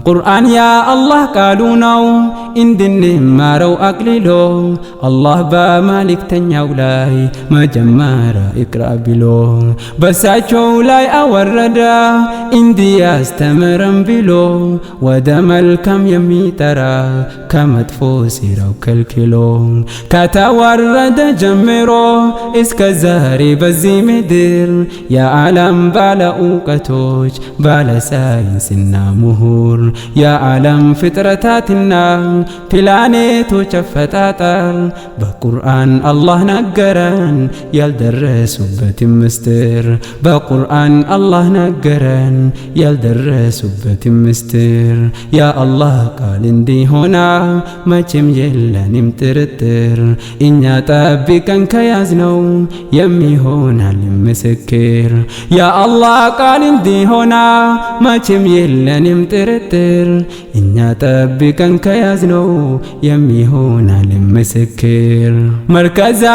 ቁርአን ያ አላህ ቃሉ ነው እንድንማረው አቅልሎ አላህ በመልእክተኛው ላይ መጀመሪያ ኢቅራ ብሎ በሳቸው ላይ አወረደ እንዲያስተምረን ብሎ ወደ መልካም የሚጠራ ከመጥፎ ስራው ከልክሎ ከተወረደ ጀምሮ እስከ ዛሬ በዚህ ምድር የዓለም ባለ እውቀቶች ባለ ሳይንስና ምሁር የዓለም ፍጥረታትና ፕላኔቶች አፈጣጠር በቁርአን አላህ ነገረን ያልደረሱበት ምስጢር በቁርአን አላህ ነገረን ያልደረሱበት ምስጢር ያ አላህ ቃል እንዲሆና መቼም የለንም ጥርጥር እኛ ጠብቀን ከያዝነው የሚሆናል ምስክር ያ አላህ ቃል እንዲሆና መቼም የለንም ጥርጥር እኛ ጠብቀን ከያዝነው የሚሆናል ምስክር መርከዛ